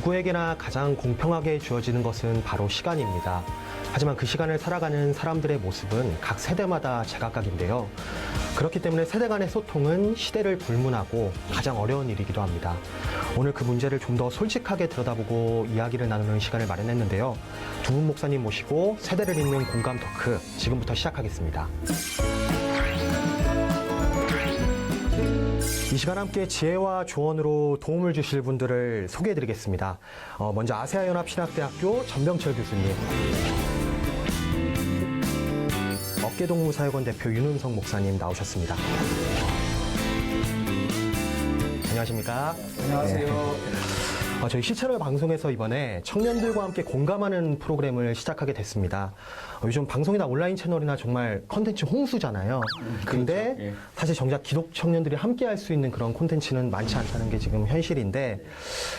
누구에게나 가장 공평하게 주어지는 것은 바로 시간입니다. 하지만 그 시간을 살아가는 사람들의 모습은 각 세대마다 제각각인데요. 그렇기 때문에 세대 간의 소통은 시대를 불문하고 가장 어려운 일이기도 합니다. 오늘 그 문제를 좀 더 솔직하게 들여다보고 이야기를 나누는 시간을 마련했는데요. 두 분 목사님 모시고 세대를 잇는 공감 토크 지금부터 시작하겠습니다. 이 시간 함께 지혜와 조언으로 도움을 주실 분들을 소개해드리겠습니다. 먼저 아세아연합신학대학교 전병철 교수님, 어깨동무사역원 대표 윤은성 목사님 나오셨습니다. 안녕하십니까? 안녕하세요. 저희 시채널 방송에서 이번에 청년들과 함께 공감하는 프로그램을 시작하게 됐습니다. 요즘 방송이나 온라인 채널이나 정말 컨텐츠 홍수잖아요. 근데 그렇죠. 예. 사실 정작 기독 청년들이 함께 할 수 있는 그런 콘텐츠는 많지 않다는 게 지금 현실인데,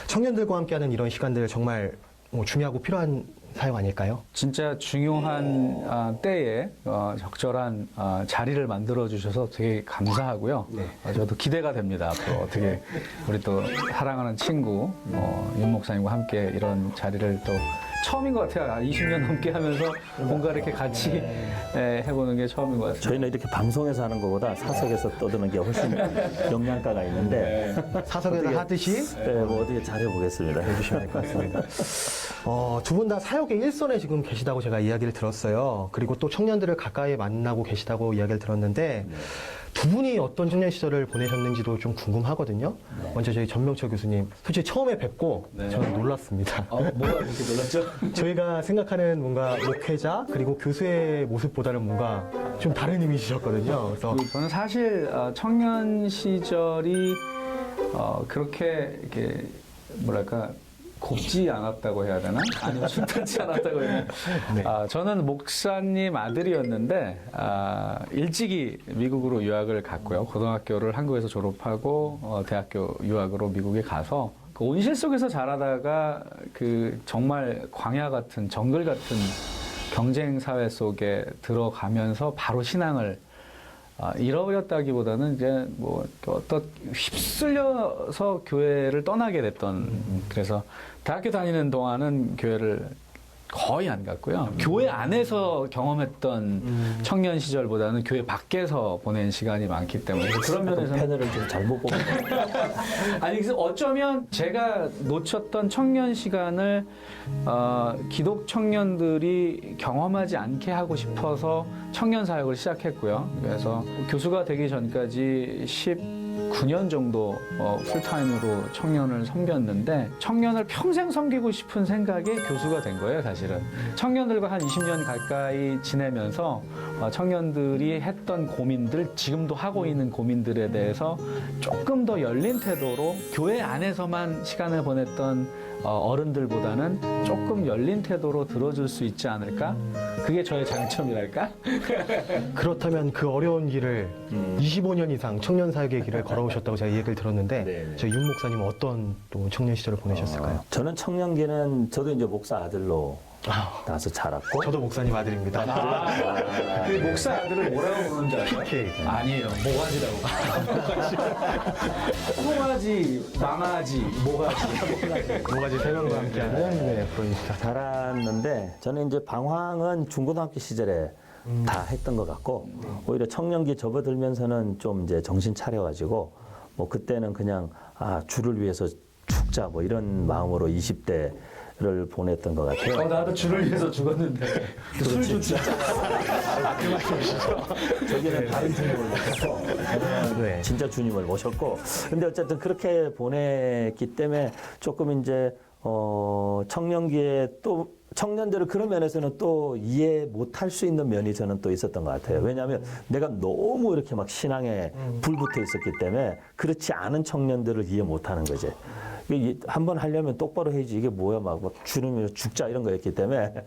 청년들과 함께하는 이런 시간들 정말 중요하고 필요한 사역 아닐까요? 진짜 중요한 때에 적절한 자리를 만들어 주셔서 되게 감사하고요. 네. 저도 기대가 됩니다. 앞으로 어떻게 우리 또 사랑하는 친구 윤 목사님과 함께 이런 자리를 또 처음인 것 같아요. 20년 넘게 하면서 뭔가 이렇게 같이 해보는 게 처음인 것 같아요. 저희는 이렇게 방송에서 하는 것보다 사석에서 떠드는 게 훨씬 영양가가 있는데 사석에서 하듯이 뭐 어떻게 잘해보겠습니다. 해주시면 될 것 같습니다. 두 분 다 사역의 일선에 지금 계시다고 제가 이야기를 들었어요. 그리고 또 청년들을 가까이 만나고 계시다고 이야기를 들었는데, 두 분이 어떤 청년 시절을 보내셨는지도 좀 궁금하거든요. 먼저 저희 전명철 교수님, 솔직히 처음에 뵙고 저는 놀랐습니다. 뭐가 그렇게 놀랐죠? 저희가 생각하는 뭔가 목회자 그리고 교수의 모습보다는 뭔가 좀 다른 이미지셨거든요. 그래서 저는 사실 청년 시절이 그렇게 이렇게 뭐랄까 곱지 않았다고 해야 되나? 아니면 순탄치 않았다고 해야 되나? 네. 저는 목사님 아들이었는데 일찍이 미국으로 유학을 갔고요. 고등학교를 한국에서 졸업하고 대학교 유학으로 미국에 가서 그 온실 속에서 자라다가 그 정말 광야 같은 정글 같은 경쟁 사회 속에 들어가면서 바로 신앙을 잃어버렸다기보다는 이제 뭐 어떤 휩쓸려서 교회를 떠나게 됐던, 그래서 대학교 다니는 동안은 교회를 거의 안 갔고요. 교회 안에서 경험했던 청년 시절보다는 교회 밖에서 보낸 시간이 많기 때문에 그런 면에서는 패널을 좀 잘못 보고 아니, 그래서 어쩌면 제가 놓쳤던 청년 시간을 기독 청년들이 경험하지 않게 하고 싶어서 청년 사역을 시작했고요. 그래서 교수가 되기 전까지 19년 정도 풀타임으로 청년을 섬겼는데, 청년을 평생 섬기고 싶은 생각에 교수가 된 거예요, 사실은. 청년들과 한 20년 가까이 지내면서 청년들이 했던 고민들, 지금도 하고 있는 고민들에 대해서 조금 더 열린 태도로 교회 안에서만 시간을 보냈던 어른들보다는 조금 열린 태도로 들어줄 수 있지 않을까? 그게 저의 장점이랄까? 그렇다면 그 어려운 길을 25년 이상 청년 사역의 길을 걸어오셨다고 제가 얘기를 들었는데, 네. 저희 윤 목사님은 어떤 또 청년 시절을 보내셨을까요? 저는 청년기는 저도 이제 목사 아들로 나서 자랐고 저도 목사님 아들입니다. 그 목사 아들을 뭐라고 부르는 줄 알아요? PK. 아니에요. 모가지라고. 송아지, 망아지, 모가지. 모가지 세 명과 함께하는 프로입니다. 자랐는데, 저는 이제 방황은 중고등학교 시절에 다 했던 것 같고, 오히려 청년기 접어들면서는 좀 이제 정신 차려가지고, 뭐 그때는 그냥 주를 위해서 죽자 뭐 이런 마음으로 20대를 보냈던 것 같아요. 나도 주를 위해서 죽었는데. 술 죽자. 그 말씀이시죠? 저기는 다른 주님을 모셨고, 네. 진짜 주님을 모셨고, 근데 어쨌든 그렇게 보냈기 때문에 조금 이제 청년기에 또 청년들을 그런 면에서는 또 이해 못할 수 있는 면이 저는 또 있었던 것 같아요. 왜냐하면 내가 너무 이렇게 막 신앙에 불붙어 있었기 때문에 그렇지 않은 청년들을 이해 못하는 거지. 한번 하려면 똑바로 해야지, 이게 뭐야 막 주님이 죽자 이런 거였기 때문에,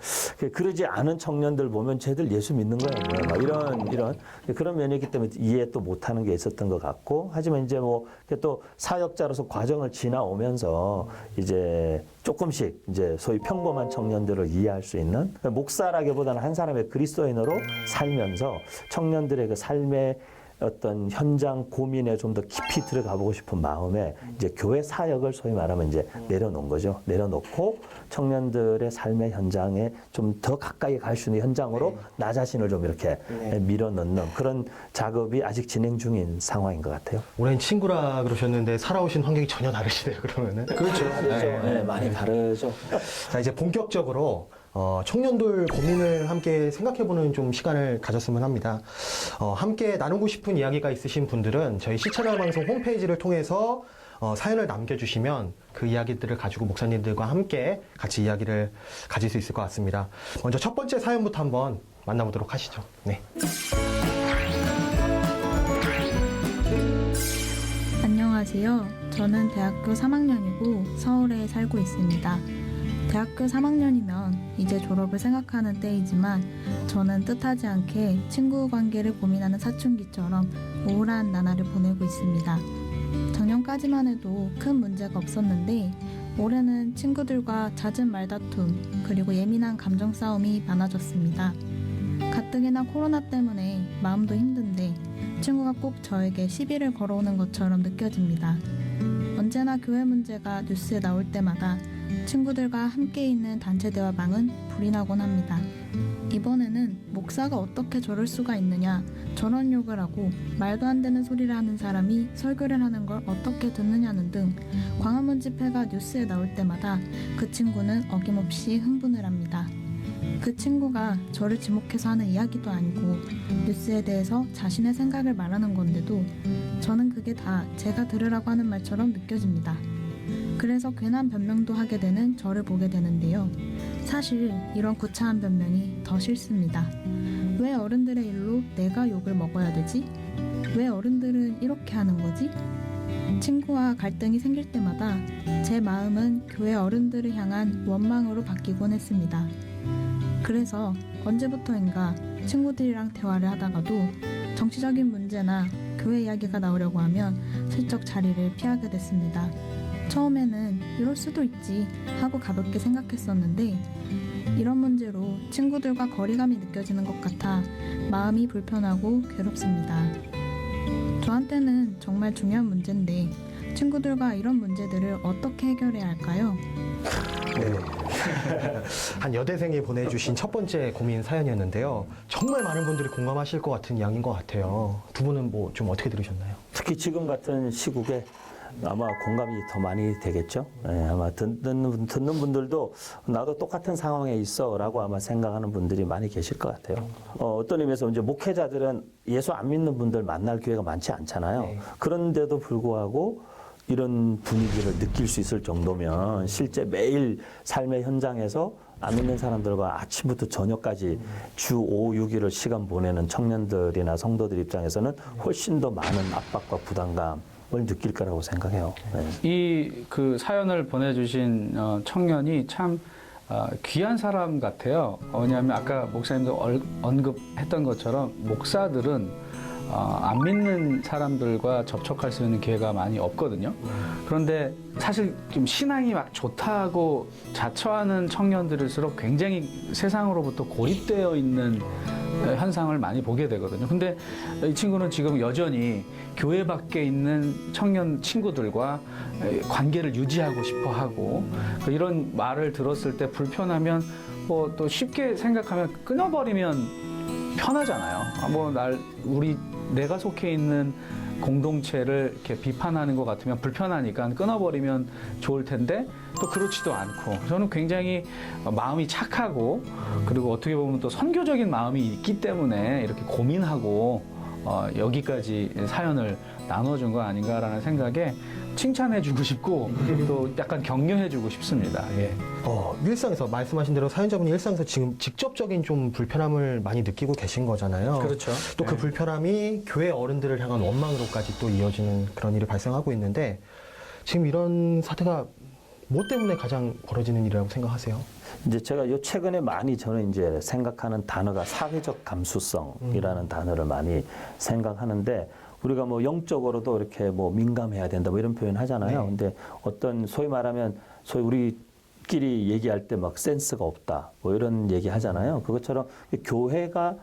그러지 않은 청년들 보면 쟤들 예수 믿는 거야 뭐야 막 이런 그런 면이기 때문에 이해 또 못하는 게 있었던 것 같고, 하지만 이제 뭐 또 사역자로서 과정을 지나오면서 이제 조금씩 이제 소위 평범한 청년들을 이해할 수 있는, 목사라기보다는 한 사람의 그리스도인으로 살면서 청년들의 그 삶의 어떤 현장 고민에 좀 더 깊이 들어가 보고 싶은 마음에 이제 교회 사역을 소위 말하면 이제 내려놓은 거죠. 내려놓고 청년들의 삶의 현장에 좀 더 가까이 갈 수 있는 현장으로 나 자신을 좀 이렇게 밀어넣는 그런 작업이 아직 진행 중인 상황인 것 같아요. 오랜 친구라 그러셨는데 살아오신 환경이 전혀 다르시네요, 그러면은. 그렇죠. 네, 많이 다르죠. 자, 이제 본격적으로 청년들 고민을 함께 생각해보는 좀 시간을 가졌으면 합니다. 함께 나누고 싶은 이야기가 있으신 분들은 저희 시채널 방송 홈페이지를 통해서 사연을 남겨주시면 그 이야기들을 가지고 목사님들과 함께 같이 이야기를 가질 수 있을 것 같습니다. 먼저 첫 번째 사연부터 한번 만나보도록 하시죠. 네. 안녕하세요. 저는 대학교 3학년이고 서울에 살고 있습니다. 대학교 3학년이면 이제 졸업을 생각하는 때이지만 저는 뜻하지 않게 친구 관계를 고민하는 사춘기처럼 우울한 나날을 보내고 있습니다. 작년까지만 해도 큰 문제가 없었는데 올해는 친구들과 잦은 말다툼 그리고 예민한 감정 싸움이 많아졌습니다. 가뜩이나 코로나 때문에 마음도 힘든데 친구가 꼭 저에게 시비를 걸어오는 것처럼 느껴집니다. 언제나 교회 문제가 뉴스에 나올 때마다 친구들과 함께 있는 단체 대화방은 불이 나곤 합니다. 이번에는 목사가 어떻게 저럴 수가 있느냐, 저런 욕을 하고 말도 안 되는 소리를 하는 사람이 설교를 하는 걸 어떻게 듣느냐는 등 광화문 집회가 뉴스에 나올 때마다 그 친구는 어김없이 흥분을 합니다. 그 친구가 저를 지목해서 하는 이야기도 아니고 뉴스에 대해서 자신의 생각을 말하는 건데도 저는 그게 다 제가 들으라고 하는 말처럼 느껴집니다. 그래서 괜한 변명도 하게 되는 저를 보게 되는데요. 사실 이런 구차한 변명이 더 싫습니다. 왜 어른들의 일로 내가 욕을 먹어야 되지? 왜 어른들은 이렇게 하는 거지? 친구와 갈등이 생길 때마다 제 마음은 교회 어른들을 향한 원망으로 바뀌곤 했습니다. 그래서 언제부터인가 친구들이랑 대화를 하다가도 정치적인 문제나 교회 이야기가 나오려고 하면 슬쩍 자리를 피하게 됐습니다. 처음에는 이럴 수도 있지 하고 가볍게 생각했었는데 이런 문제로 친구들과 거리감이 느껴지는 것 같아 마음이 불편하고 괴롭습니다. 저한테는 정말 중요한 문제인데 친구들과 이런 문제들을 어떻게 해결해야 할까요? 네. 한 여대생이 보내주신 첫 번째 고민 사연이었는데요. 정말 많은 분들이 공감하실 것 같은 이야기인 것 같아요. 두 분은 뭐 좀 어떻게 들으셨나요? 특히 지금 같은 시국에 아마 공감이 더 많이 되겠죠. 네, 아마 듣는 분들도 나도 똑같은 상황에 있어라고 아마 생각하는 분들이 많이 계실 것 같아요. 어떤 의미에서 이제 목회자들은 예수 안 믿는 분들 만날 기회가 많지 않잖아요. 네. 그런데도 불구하고 이런 분위기를 느낄 수 있을 정도면 실제 매일 삶의 현장에서 안 믿는 사람들과 아침부터 저녁까지 주 5, 6일을 시간 보내는 청년들이나 성도들 입장에서는 훨씬 더 많은 압박과 부담감을 느낄 거라고 생각해요. 네. 이 그 사연을 보내주신 청년이 참 귀한 사람 같아요. 왜냐하면 아까 목사님도 언급했던 것처럼 목사들은 안 믿는 사람들과 접촉할 수 있는 기회가 많이 없거든요. 그런데 사실 좀 신앙이 막 좋다고 자처하는 청년들일수록 굉장히 세상으로부터 고립되어 있는 현상을 많이 보게 되거든요. 근데 이 친구는 지금 여전히 교회 밖에 있는 청년 친구들과 관계를 유지하고 싶어 하고 이런 말을 들었을 때 불편하면 뭐 또 쉽게 생각하면 끊어버리면 편하잖아요. 내가 속해 있는 공동체를 이렇게 비판하는 것 같으면 불편하니까 끊어버리면 좋을 텐데 또 그렇지도 않고 저는 굉장히 마음이 착하고 그리고 어떻게 보면 또 선교적인 마음이 있기 때문에 이렇게 고민하고 여기까지 사연을 나눠준 거 아닌가라는 생각에 칭찬해주고 싶고 또 약간 격려해주고 싶습니다. 예. 일상에서 말씀하신 대로 사연자분이 일상에서 지금 직접적인 좀 불편함을 많이 느끼고 계신 거잖아요. 그렇죠. 또 그 네. 불편함이 교회 어른들을 향한 원망으로까지 또 이어지는 그런 일이 발생하고 있는데 지금 이런 사태가 뭐 때문에 가장 벌어지는 일이라고 생각하세요? 이제 제가 요 최근에 많이 저는 이제 생각하는 단어가 사회적 감수성이라는 단어를 많이 생각하는데 우리가 뭐 영적으로도 이렇게 뭐 민감해야 된다 뭐 이런 표현 하잖아요. 네. 근데 어떤 소위 말하면 소위 우리끼리 얘기할 때 막 센스가 없다 뭐 이런 얘기 하잖아요. 그것처럼 교회가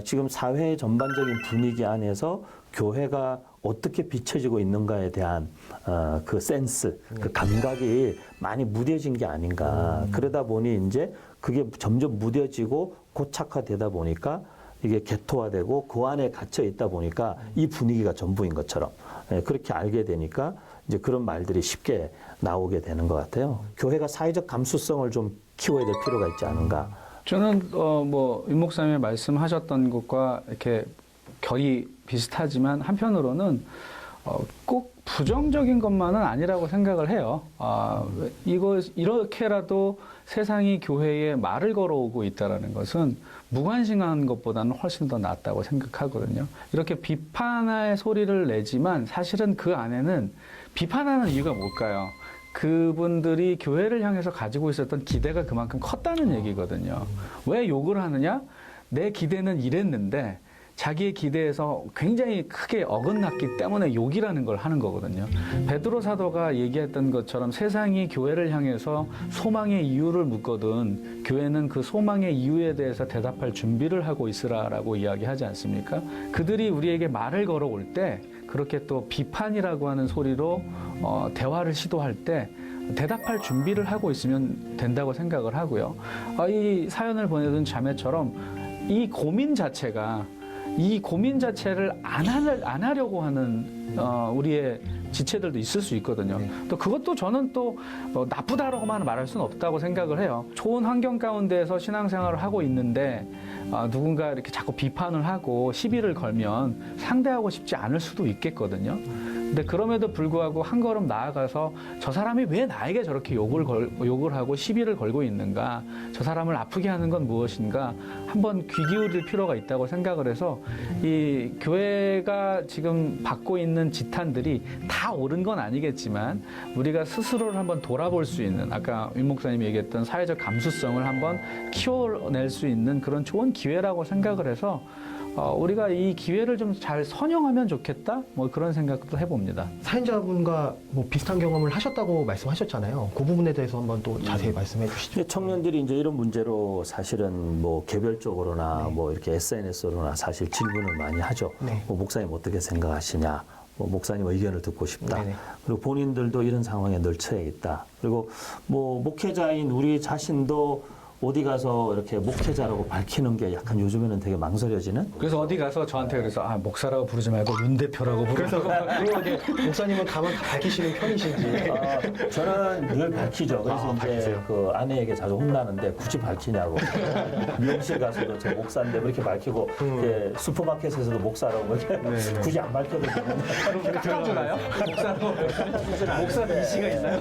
지금 사회 전반적인 분위기 안에서 교회가 어떻게 비춰지고 있는가에 대한 그 센스, 그 감각이 많이 무뎌진 게 아닌가. 그러다 보니 이제 그게 점점 무뎌지고 고착화되다 보니까 이게 개토화되고 그 안에 갇혀 있다 보니까 이 분위기가 전부인 것처럼 그렇게 알게 되니까 이제 그런 말들이 쉽게 나오게 되는 것 같아요. 교회가 사회적 감수성을 좀 키워야 될 필요가 있지 않은가. 저는 윤 목사님이 말씀하셨던 것과 이렇게 결이 비슷하지만 한편으로는 꼭 부정적인 것만은 아니라고 생각을 해요. 이렇게라도 세상이 교회에 말을 걸어오고 있다라는 것은 무관심한 것보다는 훨씬 더 낫다고 생각하거든요. 이렇게 비판의 소리를 내지만 사실은 그 안에는 비판하는 이유가 뭘까요? 그분들이 교회를 향해서 가지고 있었던 기대가 그만큼 컸다는 얘기거든요. 왜 욕을 하느냐? 내 기대는 이랬는데 자기의 기대에서 굉장히 크게 어긋났기 때문에 욕이라는 걸 하는 거거든요. 베드로 사도가 얘기했던 것처럼 세상이 교회를 향해서 소망의 이유를 묻거든 교회는 그 소망의 이유에 대해서 대답할 준비를 하고 있으라라고 이야기하지 않습니까? 그들이 우리에게 말을 걸어올 때 그렇게 또 비판이라고 하는 소리로 대화를 시도할 때 대답할 준비를 하고 있으면 된다고 생각을 하고요. 이 사연을 보내준 자매처럼 이 고민 자체를 안 하려고 하는 우리의 지체들도 있을 수 있거든요. 또 그것도 저는 또 나쁘다라고만 말할 수는 없다고 생각을 해요. 좋은 환경 가운데에서 신앙생활을 하고 있는데 누군가 이렇게 자꾸 비판을 하고 시비를 걸면 상대하고 싶지 않을 수도 있겠거든요. 근데 그럼에도 불구하고 한 걸음 나아가서 저 사람이 왜 나에게 저렇게 욕을 하고 시비를 걸고 있는가, 저 사람을 아프게 하는 건 무엇인가 한번 귀 기울일 필요가 있다고 생각을 해서 이 교회가 지금 받고 있는 지탄들이 다 옳은 건 아니겠지만 우리가 스스로를 한번 돌아볼 수 있는, 아까 윤 목사님이 얘기했던 사회적 감수성을 한번 키워낼 수 있는 그런 좋은 기회라고 생각을 해서 우리가 이 기회를 좀 잘 선용하면 좋겠다, 그런 생각도 해봅니다. 사연자분과 비슷한 경험을 하셨다고 말씀하셨잖아요. 그 부분에 대해서 한번 또 자세히 말씀해 주시죠. 청년들이 이제 이런 문제로 사실은 개별적으로나 이렇게 SNS로나 사실 질문을 많이 하죠. 네. 목사님 어떻게 생각하시냐? 목사님 의견을 듣고 싶다. 네네. 그리고 본인들도 이런 상황에 늘 처해 있다. 그리고 목회자인 우리 자신도 어디 가서 이렇게 목회자라고 밝히는 게 약간 요즘에는 되게 망설여지는? 그래서 어디 가서 저한테 그래서 목사라고 부르지 말고 윤 대표라고 부르고. 그래서 이제 목사님은 가만 밝히시는 편이신지. 저는 늘 밝히죠. 그래서 이제 밝히세요? 그 아내에게 자주 혼나는데 굳이 밝히냐고. 미용실 가서도 저 목사인데 이렇게 밝히고 이제 슈퍼마켓에서도 목사라고 이렇게 굳이 안 밝혀도 되는데. 깎아주나요? 목사 이시가 있나요?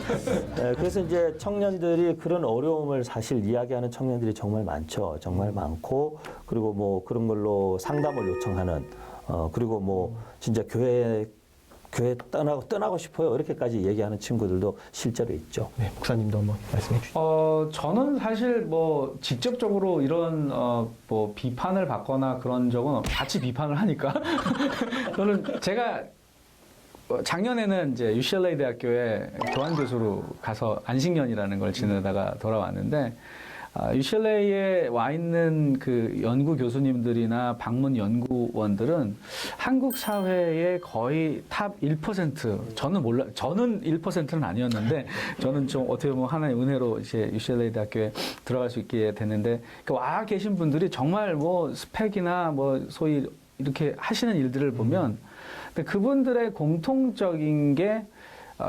네, 그래서 이제 청년들이 그런 어려움을 사실 이야기하는 청년들이 정말 많죠. 정말 많고, 그리고 그런 걸로 상담을 요청하는, 그리고 진짜 교회 떠나고 싶어요. 이렇게까지 얘기하는 친구들도 실제로 있죠. 네, 목사님도 한번 말씀해 주시죠. 저는 사실 직접적으로 이런 비판을 받거나 그런 적은 같이 비판을 하니까 저는 제가 작년에는 이제 UCLA 대학교에 교환 교수로 가서 안식년이라는 걸 지내다가 돌아왔는데 UCLA에 와 있는 그 연구 교수님들이나 방문 연구원들은 한국 사회의 거의 탑 1%, 저는 1%는 아니었는데, 저는 좀 어떻게 보면 하나의 은혜로 이제 UCLA 대학교에 들어갈 수 있게 됐는데, 와 계신 분들이 정말 스펙이나 소위 이렇게 하시는 일들을 보면, 근데 그분들의 공통적인 게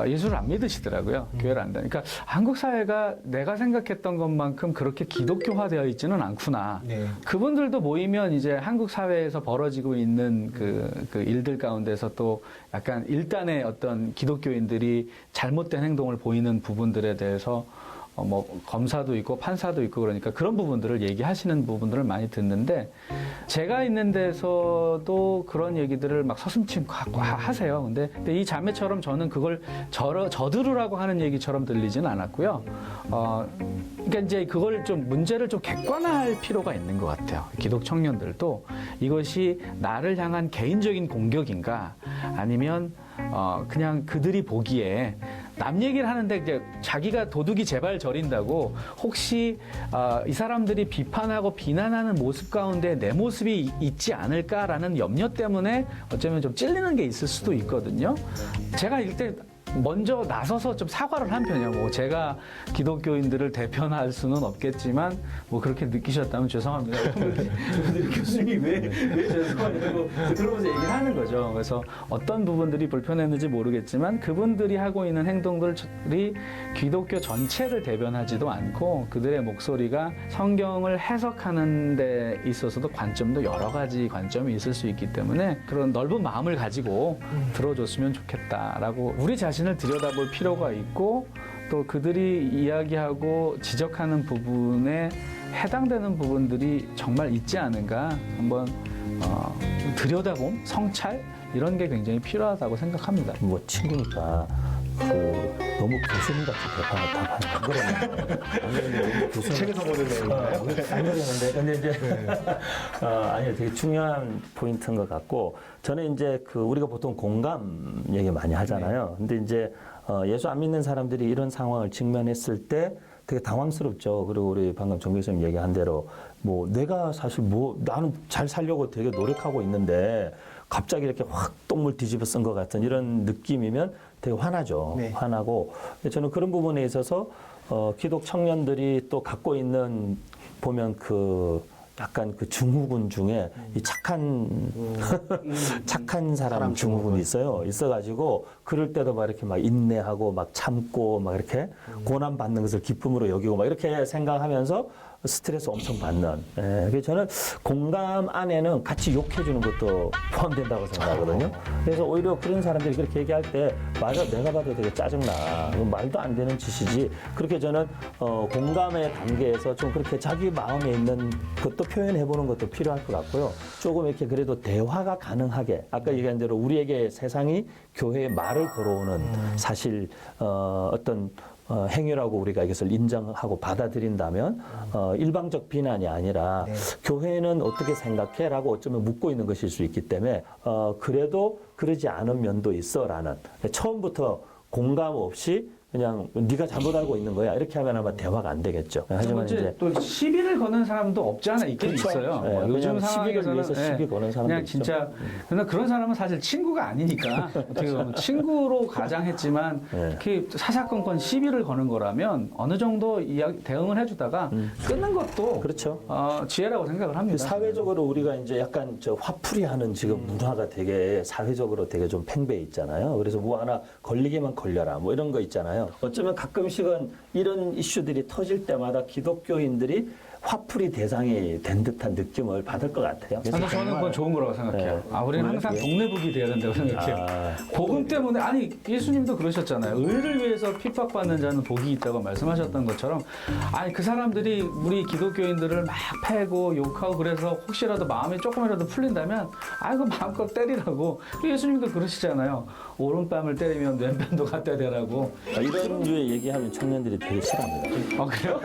예수를 안 믿으시더라고요. 교회를 안 다니까. 그러니까 한국 사회가 내가 생각했던 것만큼 그렇게 기독교화되어 있지는 않구나. 네. 그분들도 모이면 이제 한국 사회에서 벌어지고 있는 그 일들 가운데서 또 약간 일단의 어떤 기독교인들이 잘못된 행동을 보이는 부분들에 대해서 검사도 있고 판사도 있고 그러니까 그런 부분들을 얘기하시는 부분들을 많이 듣는데, 제가 있는 데서도 그런 얘기들을 막 서슴치 하세요. 근데 이 자매처럼 저는 그걸 저들으라고 하는 얘기처럼 들리지는 않았고요. 그러니까 이제 그걸 문제를 좀 객관화할 필요가 있는 것 같아요. 기독 청년들도 이것이 나를 향한 개인적인 공격인가, 아니면 그냥 그들이 보기에 남 얘기를 하는데 이제 자기가 도둑이 제발 저린다고 혹시 이 사람들이 비판하고 비난하는 모습 가운데 내 모습이 있지 않을까라는 염려 때문에 어쩌면 좀 찔리는 게 있을 수도 있거든요. 제가 일단 먼저 나서서 좀 사과를 한 편이에요. 뭐 제가 기독교인들을 대변할 수는 없겠지만 뭐 그렇게 느끼셨다면 죄송합니다. 교수님이 왜 죄송하냐고 그러면서 얘기를 하는 거죠. 그래서 어떤 부분들이 불편했는지 모르겠지만 그분들이 하고 있는 행동들이 기독교 전체를 대변하지도 않고 그들의 목소리가 성경을 해석하는 데 있어서도 관점도 여러 가지 관점이 있을 수 있기 때문에 그런 넓은 마음을 가지고 들어줬으면 좋겠다라고 우리 자신을 들여다볼 필요가 있고 또 그들이 이야기하고 지적하는 부분에 해당되는 부분들이 정말 있지 않은가 한번 들여다봄, 성찰 이런 게 굉장히 필요하다고 생각합니다. 뭐 친구니까 너무 교수님같이 답하는 그러면 책에서 보는 내용인가요? 안 그러는데 근데 이제 아니요 되게 중요한 포인트인 것 같고 저는 이제 우리가 보통 공감 얘기 많이 하잖아요. 근데 이제 예수 안 믿는 사람들이 이런 상황을 직면했을 때 되게 당황스럽죠. 그리고 우리 방금 정 교수님 얘기한 대로 뭐 내가 사실 나는 잘 살려고 되게 노력하고 있는데 갑자기 이렇게 확 똥물 뒤집어 쓴 것 같은 이런 느낌이면 되게 화나죠. 네. 화나고 저는 그런 부분에 있어서 기독 청년들이 또 갖고 있는 보면 약간 증후군 중에 이 착한 사람 증후군이 있어가지고 그럴 때도 막 이렇게 막 인내하고 막 참고 막 이렇게 고난 받는 것을 기쁨으로 여기고 막 이렇게 생각하면서 스트레스 엄청 받는. 그래서 저는 공감 안에는 같이 욕해주는 것도 포함된다고 생각하거든요. 그래서 오히려 그런 사람들이 그렇게 얘기할 때 맞아 내가 봐도 되게 짜증나. 말도 안 되는 짓이지. 그렇게 저는 공감의 단계에서 좀 그렇게 자기 마음에 있는 것도 표현해보는 것도 필요할 것 같고요. 조금 이렇게 그래도 대화가 가능하게 아까 얘기한 대로 우리에게 세상이 교회의 말을 걸어오는 사실 어떤 행위라고 우리가 이것을 인정하고 받아들인다면 일방적 비난이 아니라 네. 교회는 어떻게 생각해? 라고 어쩌면 묻고 있는 것일 수 있기 때문에 그래도 그러지 않은 면도 있어라는 처음부터 공감 없이 그냥 네가 잘못 알고 있는 거야 이렇게 하면 아마 대화가 안 되겠죠. 하지만 이제 또 시비를 거는 사람도 없지 않아 있긴 그렇죠. 있어요. 네, 요즘 그냥 시비를 상황에서는 위해서 시비 거는 사람도 그냥 있죠. 진짜 그러나 그런 사람은 사실 친구가 아니니까 어떻게 보면 친구로 가장했지만 네. 이렇게 사사건건 시비를 거는 거라면 어느 정도 대응을 해주다가 끊는 것도 그렇죠. 지혜라고 생각을 합니다. 사회적으로 우리가 이제 약간 화풀이하는 지금 문화가 되게 사회적으로 되게 좀 팽배해 있잖아요. 그래서 뭐 하나 걸리기만 걸려라 뭐 이런 거 있잖아요. 어쩌면 가끔씩은 이런 이슈들이 터질 때마다 기독교인들이 화풀이 대상이 된 듯한 느낌을 받을 것 같아요. 그래서 저는 그건 좋은 거라고 생각해요. 네. 우리는 항상 동네북이 돼야 된다고 생각해요. 복음 때문에 예수님도 그러셨잖아요. 의를 위해서 핍박받는 자는 복이 있다고 말씀하셨던 것처럼 그 사람들이 우리 기독교인들을 막 패고 욕하고 그래서 혹시라도 마음이 조금이라도 풀린다면 그 마음껏 때리라고 예수님도 그러시잖아요. 오른뺨을 때리면 왼뺨도 갖다 대라고. 이런 류의 얘기하면 청년들이 되게 싫어합니다. 그래요?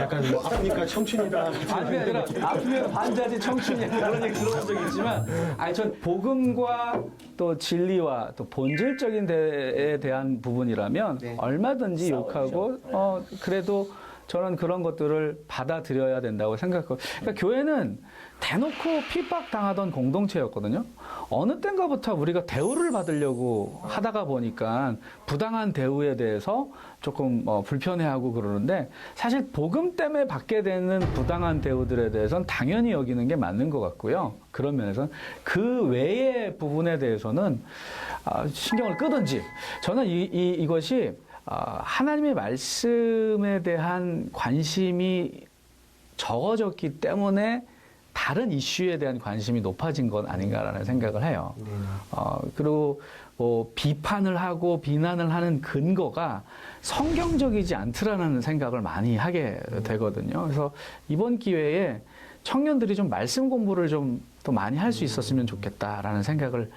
약간 아프니까 청춘이다. 아니 아니라 아프면 반자지 청춘이야 그런 얘기 들어본 적이 있지만 전 복음과 또 진리와 또 본질적인 데에 대한 부분이라면 네. 얼마든지 욕하고 그래도 저는 그런 것들을 받아들여야 된다고 생각하고 그러니까 교회는 대놓고 핍박당하던 공동체였거든요. 어느 땐가부터 우리가 대우를 받으려고 하다가 보니까 부당한 대우에 대해서 조금 불편해하고 그러는데 사실 복음 때문에 받게 되는 부당한 대우들에 대해서는 당연히 여기는 게 맞는 것 같고요. 그런 면에서는 그 외의 부분에 대해서는 신경을 끄든지 저는 이것이 하나님의 말씀에 대한 관심이 적어졌기 때문에 다른 이슈에 대한 관심이 높아진 것 아닌가라는 생각을 해요. 그리고 비판을 하고 비난을 하는 근거가 성경적이지 않더라는 생각을 많이 하게 되거든요. 그래서 이번 기회에 청년들이 좀 말씀 공부를 좀 또 많이 할 수 있었으면 좋겠다라는 생각을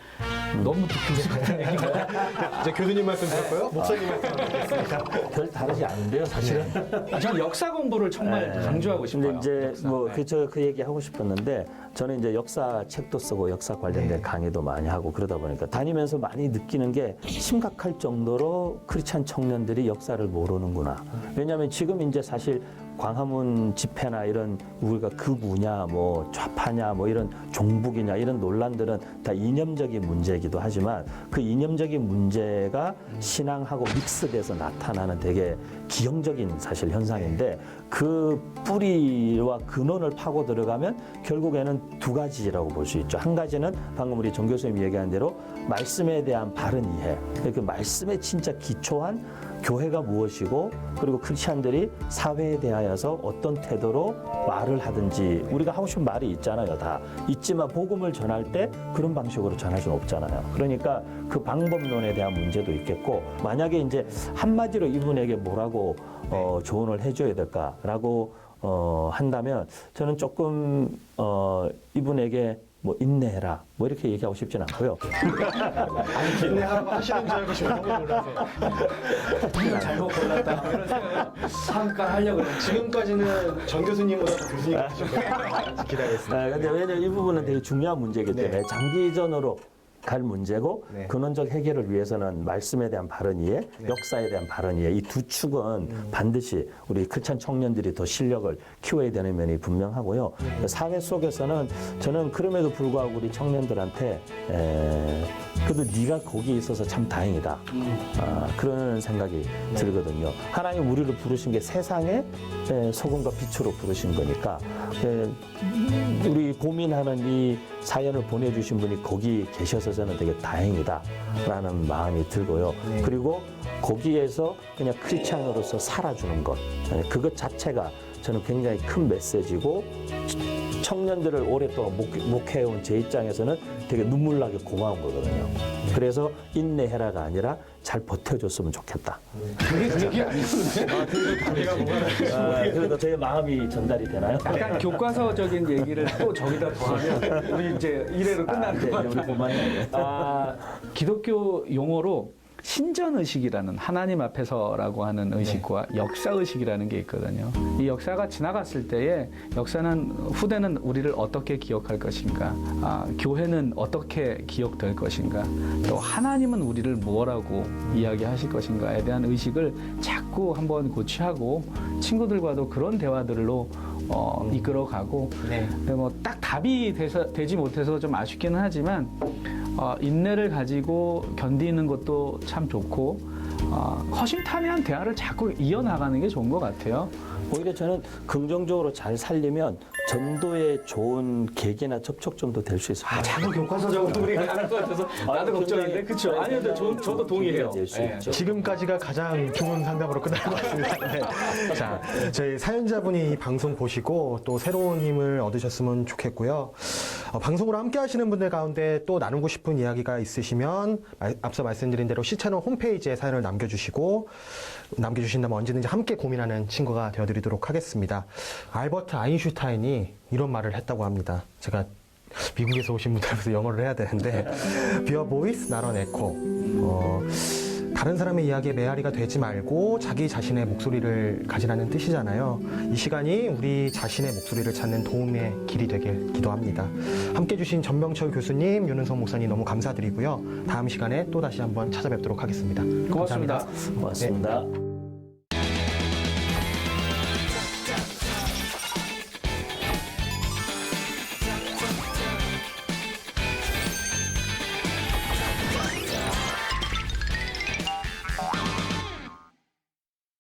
너무 깊게 했어요. 이제 교수님 말씀 들었고요. 목사님 말씀 듣겠습니다. 별 다르지 않은데요, 사실은. 저는 역사 공부를 정말 강조하고 싶어요. 근데 이제 역사. 뭐 네. 저 그 얘기 하고 싶었는데 저는 이제 역사 책도 쓰고 역사 관련된 강의도 많이 하고 그러다 보니까 다니면서 많이 느끼는 게 심각할 정도로 크리스찬 청년들이 역사를 모르는구나. 왜냐하면 지금 이제 사실 광화문 집회나 이런 우리가 극우냐 뭐 좌파냐 뭐 이런 종북이냐 이런 논란들은 다 이념적인 문제이기도 하지만 그 이념적인 문제가 신앙하고 믹스돼서 나타나는 되게 기형적인 사실 현상인데 그 뿌리와 근원을 파고 들어가면 결국에는 두 가지라고 볼 수 있죠. 한 가지는 방금 우리 정 교수님이 얘기한 대로 말씀에 대한 바른 이해. 그 말씀에 진짜 기초한 교회가 무엇이고 그리고 크리스찬들이 사회에 대하여서 어떤 태도로 말을 하든지 우리가 하고 싶은 말이 있잖아요. 다 있지만 복음을 전할 때 그런 방식으로 전할 수는 없잖아요. 그러니까 그 방법론에 대한 문제도 있겠고 만약에 이제 한마디로 이분에게 뭐라고 조언을 해줘야 될까라고 한다면 저는 조금 이분에게 뭐 인내해라 뭐 이렇게 얘기하고 싶진 않고요. 아니, 인내하라고 하시는 줄 알고 지금 너무 놀라세요. 이거 잘못 골랐다. 이런 생각을 잠깐 하려고 했는데 지금까지는 정 교수님보다 더 교수님 같으셨고요. 기다리겠습니다. 근데 왜냐면 이 부분은 되게 중요한 문제이기 때문에 네. 장기전으로 갈 문제고 네. 근원적 해결을 위해서는 말씀에 대한 바른 이해, 역사에 대한 바른 이해 이 두 축은 반드시 우리 크리스찬 청년들이 더 실력을 키워야 되는 면이 분명하고요. 사회 속에서는 저는 그럼에도 불구하고 우리 청년들한테 그래도 네가 거기에 있어서 참 다행이다. 그런 생각이 들거든요. 하나님 우리를 부르신 게 세상에 소금과 빛으로 부르신 거니까 우리 고민하는 이 사연을 보내주신 분이 거기 계셔서 저는 되게 다행이다라는 마음이 들고요. 그리고 거기에서 그냥 크리스찬으로서 살아주는 것, 그것 자체가 저는 굉장히 큰 메시지고 청년들을 오랫동안 목회해온 제 입장에서는 되게 눈물나게 고마운 거거든요. 그래서 인내해라가 아니라 잘 버텨줬으면 좋겠다. 그게 그 얘기 아니었는데. 그래도 제 마음이 전달이 되나요? 약간 교과서적인 얘기를 또 저기다 더하면 우리 이제 1회로 끝나는 것 우리 같아요. 그만. 기독교 용어로 신전의식이라는 하나님 앞에서라고 하는 의식과 역사의식이라는 게 있거든요. 이 역사가 지나갔을 때에 역사는 후대는 우리를 어떻게 기억할 것인가, 교회는 어떻게 기억될 것인가, 또 하나님은 우리를 뭐라고 이야기하실 것인가에 대한 의식을 자꾸 한번 고취하고 친구들과도 그런 대화들로 이끌어가고 네. 뭐 딱 답이 되지 못해서 좀 아쉽기는 하지만 인내를 가지고 견디는 것도 참 좋고 허심탄회한 대화를 자꾸 이어나가는 게 좋은 것 같아요. 오히려 저는 긍정적으로 잘 살리면 전도에 좋은 계기나 접촉점도 될 수 있을 것 같아요. 자꾸 교과서적으로 우리가 가는 것 같아서 나도 걱정인데 그렇죠. 아니요, 저도 동의해요. 될수 예. 있죠. 지금까지가 가장 좋은 상담으로 끝날 것 같습니다. 네. 자, 저희 사연자분이 이 방송 보시고 또 새로운 힘을 얻으셨으면 좋겠고요. 방송으로 함께 하시는 분들 가운데 또 나누고 싶은 이야기가 있으시면 앞서 말씀드린 대로 C채널 홈페이지에 사연을 남겨주신다면 언제든지 함께 고민하는 친구가 되어드리도록 하겠습니다. 알버트 아인슈타인이 이런 말을 했다고 합니다. 제가 미국에서 오신 분들한테 영어를 해야 되는데 Be a voice, not an echo. 다른 사람의 이야기에 메아리가 되지 말고 자기 자신의 목소리를 가지라는 뜻이잖아요. 이 시간이 우리 자신의 목소리를 찾는 도움의 길이 되길 기도합니다. 함께 해주신 전병철 교수님, 윤은성 목사님 너무 감사드리고요. 다음 시간에 또 다시 한번 찾아뵙도록 하겠습니다. 고맙습니다. 감사합니다. 고맙습니다.